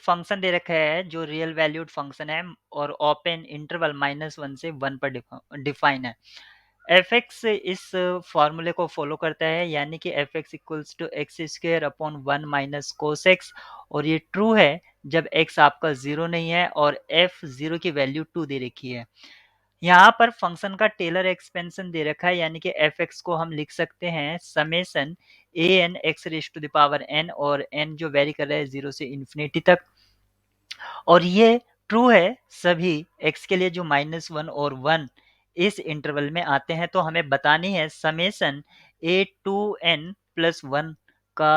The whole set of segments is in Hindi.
फंक्शन दे रखा है जो रियल वैल्यूड फंक्शन है और ओपन इंटरवल -1 से 1 पर डिफाइन है। एफ एक्स इस फॉर्मूले को फॉलो करता है, यानी कि F X equals to X square upon 1 minus cos X, और ये ट्रू है जब एक्स आपका 0 नहीं है और एफ 0 की वैल्यू 2 दे रखी है। यहाँ पर फंक्शन का टेलर एक्सपेंशन दे रखा है, यानी कि एफ एक्स को हम लिख सकते हैं summation A N X raise to the power N, और एन जो वेरी कर रहा है 0 से इन्फिनिटी तक, और ये ट्रू है सभी x के लिए जो -1 और 1 इस इंटरवल में आते हैं। तो हमें बतानी है summation A two N plus 1 का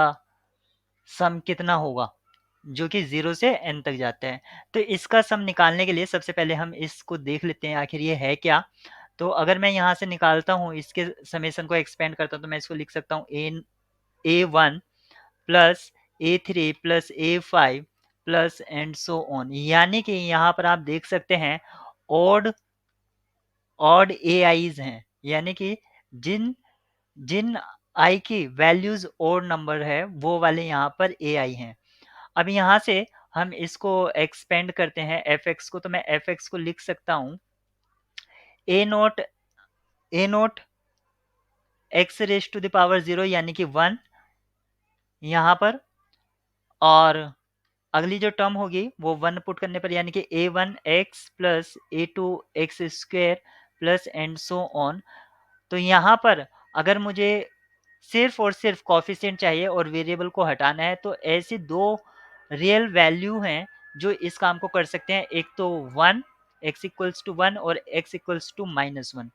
सम कितना होगा, जो कि 0 से n तक जाता है। तो इसका सम निकालने के लिए सबसे पहले हम इसको देख लेते हैं आखिर ये है क्या। तो अगर मैं यहाँ से निकालता हूँ, इसके समेसन को एक्सपेंड करता हूँ, तो मैं इसको लिख सकता हूँ a1 plus a3 plus a5 plus and so on, यानी कि यहाँ पर आप देख सकते हैं ऑड ऑड AIs हैं, यानी कि जिन जिन आई की वैल्यूज ओड नंबर है वो वाले यहाँ पर AI हैं। अब यहाँ से हम इसको एक्सपेंड करते हैं एफ एक्स को, तो मैं एफ एक्स को लिख सकता हूँ a naught x raise to the power 0 यानी कि 1 यहाँ पर, और अगली जो टर्म होगी वो 1 पुट करने पर, यानी कि a1 x plus a2 x square plus and so on. तो यहाँ पर अगर मुझे सिर्फ और सिर्फ कॉफिशिएंट चाहिए और वेरिएबल को हटाना है, तो ऐसी दो रियल वैल्यू हैं जो इस काम को कर सकते हैं। एक तो 1 x इक्वल्स टू 1 और x इक्वल्स टू -1।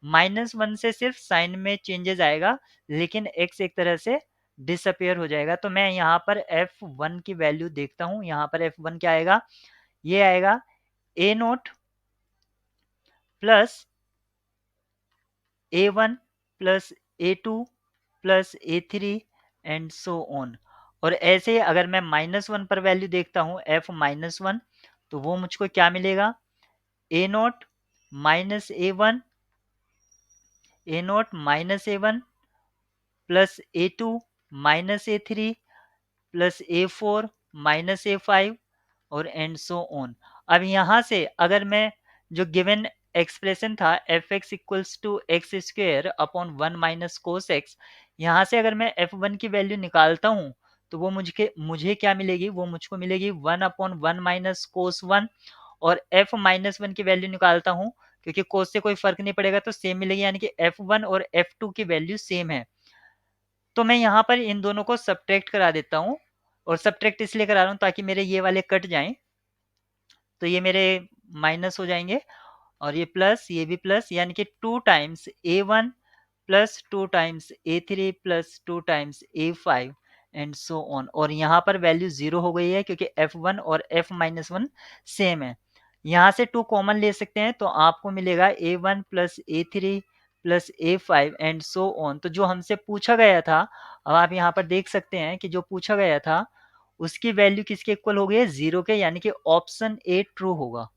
-1 से सिर्फ साइन में चेंजेस आएगा, लेकिन x एक तरह से डिसअपियर हो जाएगा। तो मैं यहाँ पर f1 की वैल्यू देखता हूँ, यहाँ पर f1 क्या आएगा, ये आएगा a0 plus a1 plus a2 plus a3 and so on. और ऐसे ही अगर मैं -1 पर वैल्यू देखता हूँ f-1, तो वो मुझको क्या मिलेगा, a0 minus a1 plus a2 minus a3 plus a4 minus a5 और एंड सो ऑन। अब यहाँ से अगर मैं जो गिवन एक्सप्रेशन था F X equals to X square upon 1 minus cos X, यहाँ से अगर मैं f1 की वैल्यू निकालता हूँ, तो वो मुझे क्या मिलेगी, वो मुझको मिलेगी 1 अपॉन 1 माइनस कोस 1, और f-1 की वैल्यू निकालता हूँ क्योंकि कोस से कोई फर्क नहीं पड़ेगा तो सेम मिलेगी, यानी कि f1 और f2 की वैल्यू सेम है। तो मैं यहाँ पर इन दोनों को सब्ट्रैक्ट करा देता हूँ, और सब्ट्रैक्ट इसलिए करा रहा हूँ ताकि मेरे ये वाले कट जाएं, तो ये मेरे माइनस हो जाएंगे और ये प्लस, ये भी प्लस, यानी कि 2 times a1 plus 2 times a3 plus 2 times a5 and so on. और यहाँ पर वैल्यू 0 हो गई है क्योंकि f1 और f-1 सेम है। यहाँ से 2 कॉमन ले सकते हैं, तो आपको मिलेगा a1 plus a3 plus a5 and so on. तो जो हमसे पूछा गया था, अब आप यहाँ पर देख सकते हैं कि जो पूछा गया था उसकी वैल्यू किसके इक्वल हो गई है, 0 के, यानी कि ऑप्शन ए ट्रू होगा।